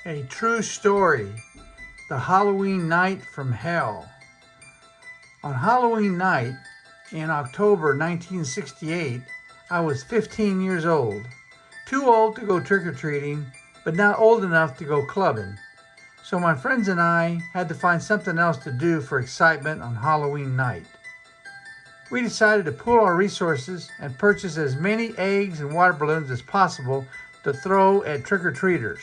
A true story, the Halloween night from hell. On Halloween night in October 1968, I was 15 years old. Too old to go trick-or-treating, but not old enough to go clubbing. So my friends and I had to find something else to do for excitement on Halloween night. We decided to pool our resources and purchase as many eggs and water balloons as possible to throw at trick-or-treaters.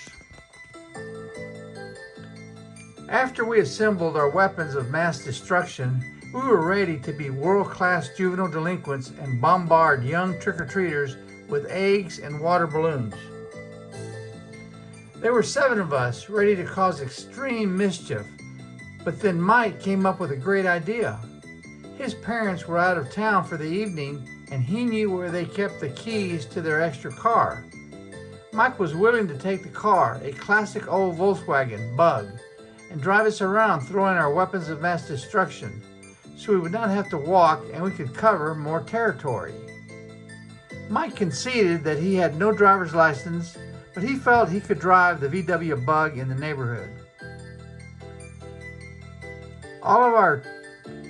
After we assembled our weapons of mass destruction, we were ready to be world-class juvenile delinquents and bombard young trick-or-treaters with eggs and water balloons. There were 7 of us ready to cause extreme mischief, but then Mike came up with a great idea. His parents were out of town for the evening and he knew where they kept the keys to their extra car. Mike was willing to take the car, a classic old Volkswagen Bug, and drive us around throwing our weapons of mass destruction, so we would not have to walk and we could cover more territory. Mike conceded that he had no driver's license, but he felt he could drive the VW Bug in the neighborhood. All of our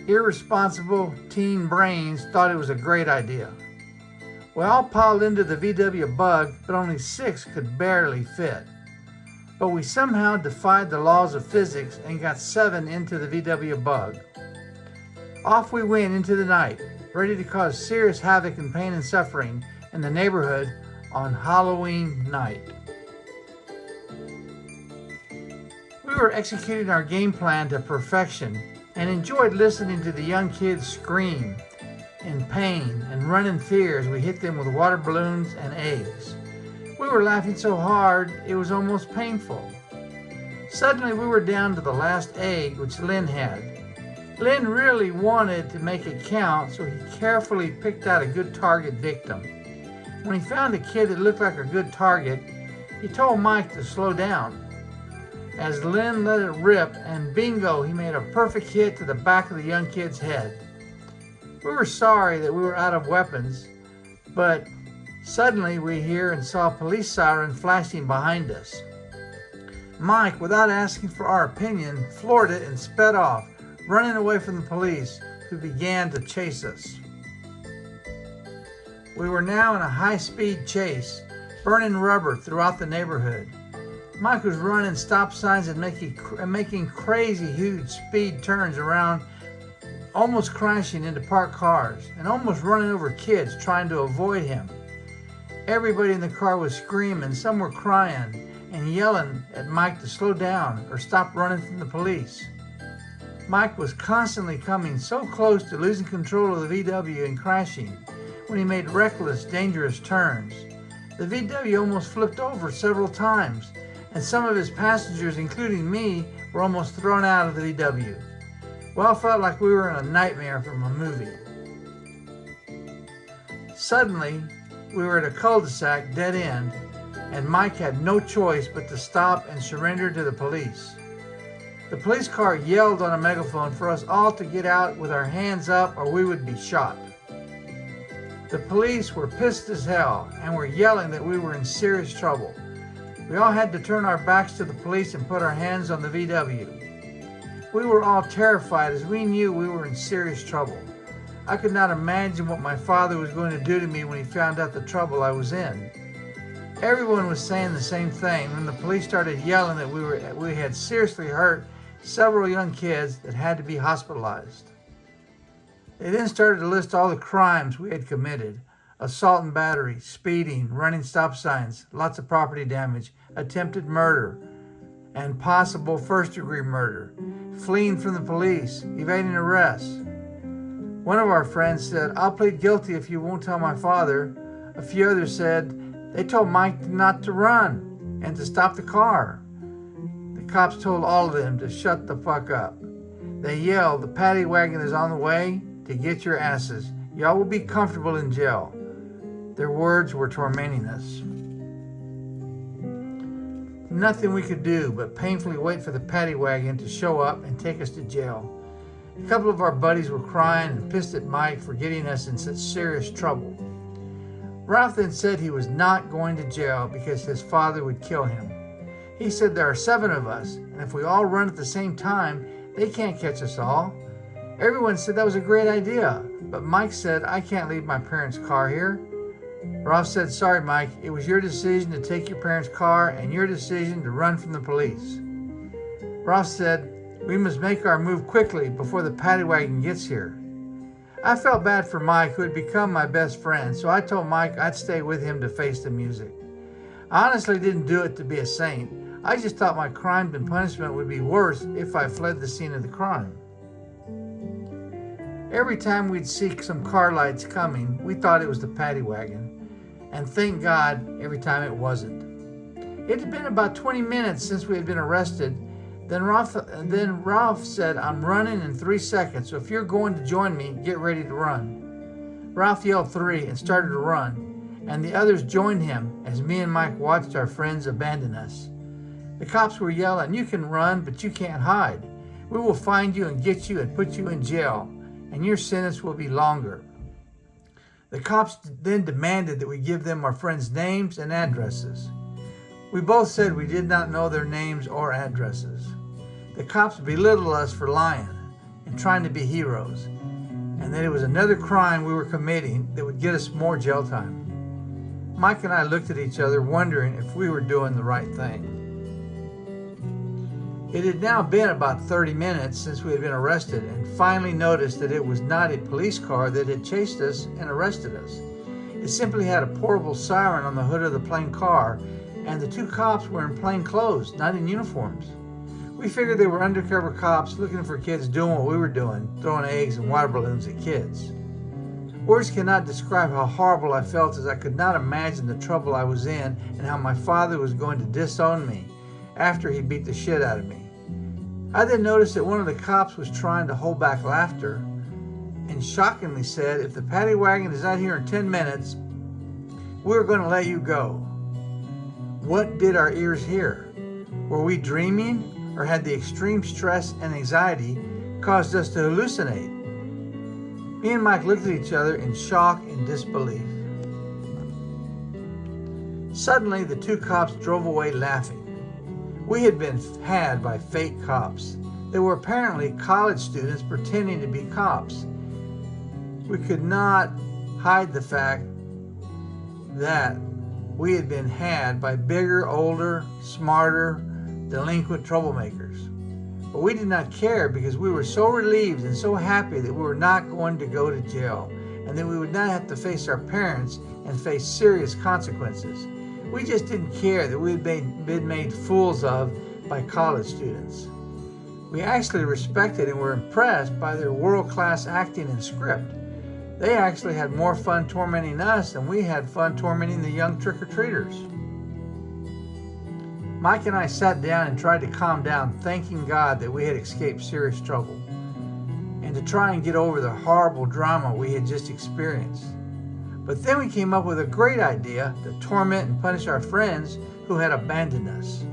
irresponsible teen brains thought it was a great idea. We all piled into the VW Bug, but only 6 could barely fit. But we somehow defied the laws of physics and got 7 into the VW Bug. Off we went into the night, ready to cause serious havoc and pain and suffering in the neighborhood on Halloween night. We were executing our game plan to perfection and enjoyed listening to the young kids scream in pain and run in fear as we hit them with water balloons and eggs. We were laughing so hard it was almost painful. Suddenly we were down to the last egg which Lynn had. Lynn really wanted to make it count, so he carefully picked out a good target victim. When he found a kid that looked like a good target, he told Mike to slow down. As Lynn let it rip, and bingo, he made a perfect hit to the back of the young kid's head. We were sorry that we were out of weapons, but suddenly we hear and saw a police siren flashing behind us. Mike, without asking for our opinion, floored it and sped off, running away from the police, who began to chase us. We were now in a high-speed chase, burning rubber throughout the neighborhood. Mike was running stop signs and making crazy huge speed turns around, almost crashing into parked cars and almost running over kids trying to avoid him. Everybody in the car was screaming, some were crying and yelling at Mike to slow down or stop running from the police. Mike was constantly coming so close to losing control of the VW and crashing when he made reckless, dangerous turns. The VW almost flipped over several times, and some of his passengers, including me, were almost thrown out of the VW. We all felt like we were in a nightmare from a movie. Suddenly, we were at a cul-de-sac dead end, and Mike had no choice but to stop and surrender to the police. The police car yelled on a megaphone for us all to get out with our hands up or we would be shot. The police were pissed as hell and were yelling that we were in serious trouble. We all had to turn our backs to the police and put our hands on the VW. We were all terrified as we knew we were in serious trouble. I could not imagine what my father was going to do to me when he found out the trouble I was in. Everyone was saying the same thing when the police started yelling that we had seriously hurt several young kids that had to be hospitalized. They then started to list all the crimes we had committed: assault and battery, speeding, running stop signs, lots of property damage, attempted murder, and possible first-degree murder, fleeing from the police, evading arrest. One of our friends said, "I'll plead guilty if you won't tell my father." A few others said they told Mike not to run and to stop the car. The cops told all of them to shut the fuck up. They yelled, "The paddy wagon is on the way to get your asses. Y'all will be comfortable in jail." Their words were tormenting us. Nothing we could do but painfully wait for the paddy wagon to show up and take us to jail. A couple of our buddies were crying and pissed at Mike for getting us in such serious trouble. Ralph then said he was not going to jail because his father would kill him. He said there are 7 of us, and if we all run at the same time, they can't catch us all. Everyone said that was a great idea, but Mike said, I can't leave my parents' car here. Ralph said, sorry, Mike, it was your decision to take your parents' car and your decision to run from the police. Ralph said, we must make our move quickly before the paddy wagon gets here. I felt bad for Mike, who had become my best friend, so I told Mike I'd stay with him to face the music. I honestly didn't do it to be a saint. I just thought my crime and punishment would be worse if I fled the scene of the crime. Every time we'd see some car lights coming, we thought it was the paddy wagon, and thank God every time it wasn't. It had been about 20 minutes since we had been arrested. Then Ralph said, I'm running in 3 seconds, so if you're going to join me, get ready to run. Ralph yelled 3 and started to run, and the others joined him as me and Mike watched our friends abandon us. The cops were yelling, you can run, but you can't hide. We will find you and get you and put you in jail, and your sentence will be longer. The cops then demanded that we give them our friends' names and addresses. We both said we did not know their names or addresses. The cops belittled us for lying and trying to be heroes, and that it was another crime we were committing that would get us more jail time. Mike and I looked at each other, wondering if we were doing the right thing. It had now been about 30 minutes since we had been arrested, and finally noticed that it was not a police car that had chased us and arrested us. It simply had a portable siren on the hood of the plain car, and the 2 cops were in plain clothes, not in uniforms. We figured they were undercover cops looking for kids doing what we were doing, throwing eggs and water balloons at kids. Words cannot describe how horrible I felt, as I could not imagine the trouble I was in and how my father was going to disown me after he beat the shit out of me. I then noticed that one of the cops was trying to hold back laughter and shockingly said, if the paddy wagon is not here in 10 minutes, we're going to let you go. What did our ears hear? Were we dreaming, or had the extreme stress and anxiety caused us to hallucinate? Me and Mike looked at each other in shock and disbelief. Suddenly, the 2 cops drove away laughing. We had been had by fake cops. They were apparently college students pretending to be cops. We could not hide the fact that we had been had by bigger, older, smarter, delinquent troublemakers. But we did not care, because we were so relieved and so happy that we were not going to go to jail, and that we would not have to face our parents and face serious consequences. We just didn't care that we had been made fools of by college students. We actually respected and were impressed by their world-class acting and script. They actually had more fun tormenting us than we had fun tormenting the young trick-or-treaters. Mike and I sat down and tried to calm down, thanking God that we had escaped serious trouble, and to try and get over the horrible drama we had just experienced. But then we came up with a great idea to torment and punish our friends who had abandoned us.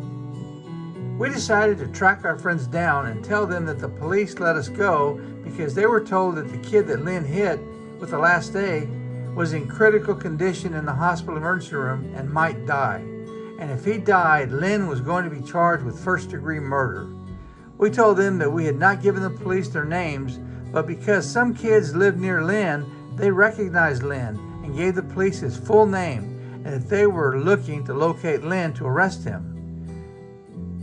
We decided to track our friends down and tell them that the police let us go because they were told that the kid that Lynn hit with the last egg was in critical condition in the hospital emergency room and might die. And if he died, Lynn was going to be charged with first-degree murder. We told them that we had not given the police their names, but because some kids lived near Lynn, they recognized Lynn and gave the police his full name, and that they were looking to locate Lynn to arrest him.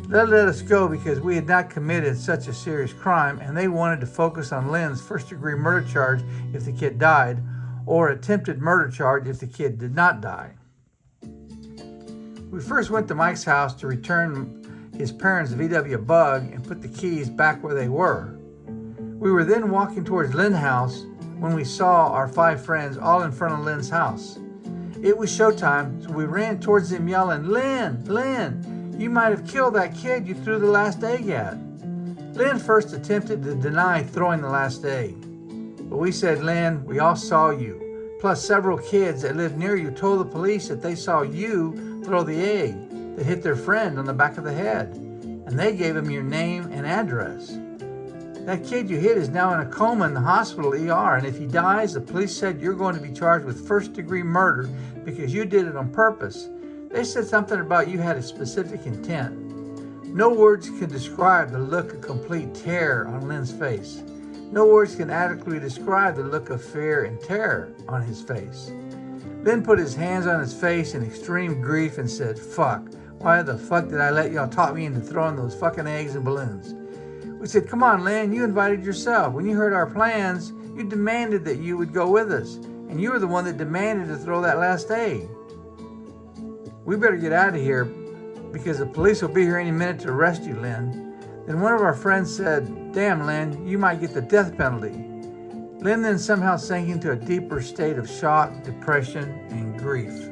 They let us go because we had not committed such a serious crime, and they wanted to focus on Lynn's first-degree murder charge if the kid died, or attempted murder charge if the kid did not die. We first went to Mike's house to return his parents' VW Bug and put the keys back where they were. We were then walking towards Lynn's house when we saw our 5 friends all in front of Lynn's house. It was showtime, so we ran towards them yelling, Lynn, Lynn, you might have killed that kid you threw the last egg at. Lynn first attempted to deny throwing the last egg. But we said, Lynn, we all saw you. Plus several kids that lived near you told the police that they saw you throw the egg that hit their friend on the back of the head. And they gave him your name and address. That kid you hit is now in a coma in the hospital ER, and if he dies, the police said you're going to be charged with first-degree murder because you did it on purpose. They said something about you had a specific intent. No words can describe the look of complete terror on Lynn's face. No words can adequately describe the look of fear and terror on his face. Lynn put his hands on his face in extreme grief and said, "Fuck, why the fuck did I let y'all talk me into throwing those fucking eggs and balloons?" We said, "Come on, Lynn, you invited yourself. When you heard our plans, you demanded that you would go with us. And you were the one that demanded to throw that last egg. We better get out of here because the police will be here any minute to arrest you, Lynn." Then one of our friends said, "Damn, Lynn, you might get the death penalty." Lynn then somehow sank into a deeper state of shock, depression, and grief.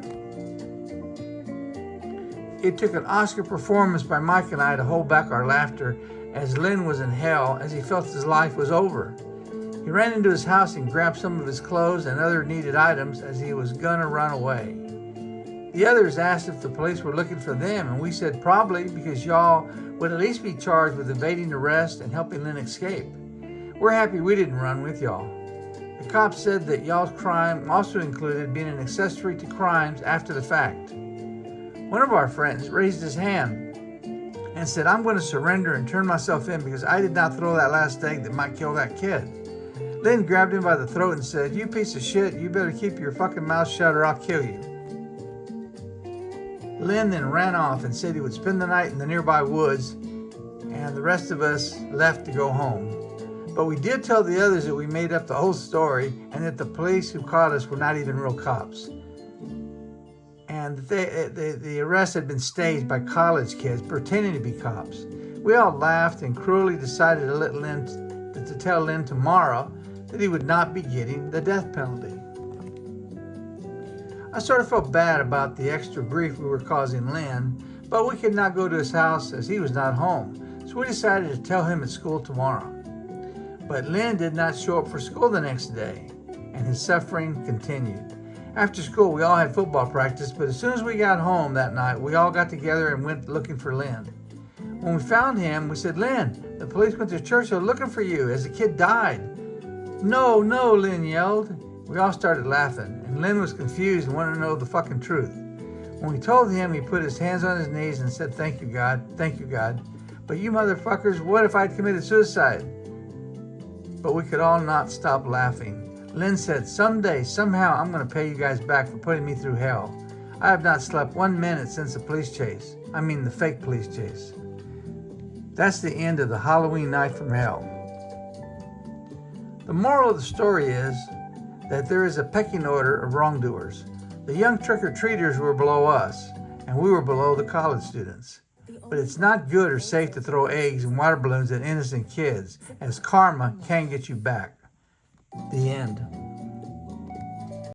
It took an Oscar performance by Mike and I to hold back our laughter as Lynn was in hell as he felt his life was over. He ran into his house and grabbed some of his clothes and other needed items as he was gonna run away. The others asked if the police were looking for them, and we said probably because y'all would at least be charged with evading arrest and helping Lynn escape. We're happy we didn't run with y'all. The cops said that y'all's crime also included being an accessory to crimes after the fact. One of our friends raised his hand and said, "I'm going to surrender and turn myself in because I did not throw that last egg that might kill that kid." Lynn grabbed him by the throat and said, "You piece of shit, you better keep your fucking mouth shut or I'll kill you." Lynn then ran off and said he would spend the night in the nearby woods, and the rest of us left to go home. But we did tell the others that we made up the whole story and that the police who caught us were not even real cops. And the arrest had been staged by college kids pretending to be cops. We all laughed and cruelly decided to tell Lynn tomorrow that he would not be getting the death penalty. I sort of felt bad about the extra grief we were causing Lynn, but we could not go to his house as he was not home, so we decided to tell him at school tomorrow. But Lynn did not show up for school the next day, and his suffering continued. After school, we all had football practice, but as soon as we got home that night, we all got together and went looking for Lynn. When we found him, we said, "Lynn, the police went to Churchill looking for you as the kid died." "No, no," Lynn yelled. We all started laughing, and Lynn was confused and wanted to know the fucking truth. When we told him, he put his hands on his knees and said, "Thank you, God. Thank you, God. But you motherfuckers, what if I'd committed suicide?" But we could all not stop laughing. Lynn said, "Someday, somehow, I'm going to pay you guys back for putting me through hell. I have not slept 1 minute since the police chase. I mean the fake police chase." That's the end of the Halloween Night from Hell. The moral of the story is that there is a pecking order of wrongdoers. The young trick-or-treaters were below us, and we were below the college students. But it's not good or safe to throw eggs and water balloons at innocent kids, as karma can get you back. The end.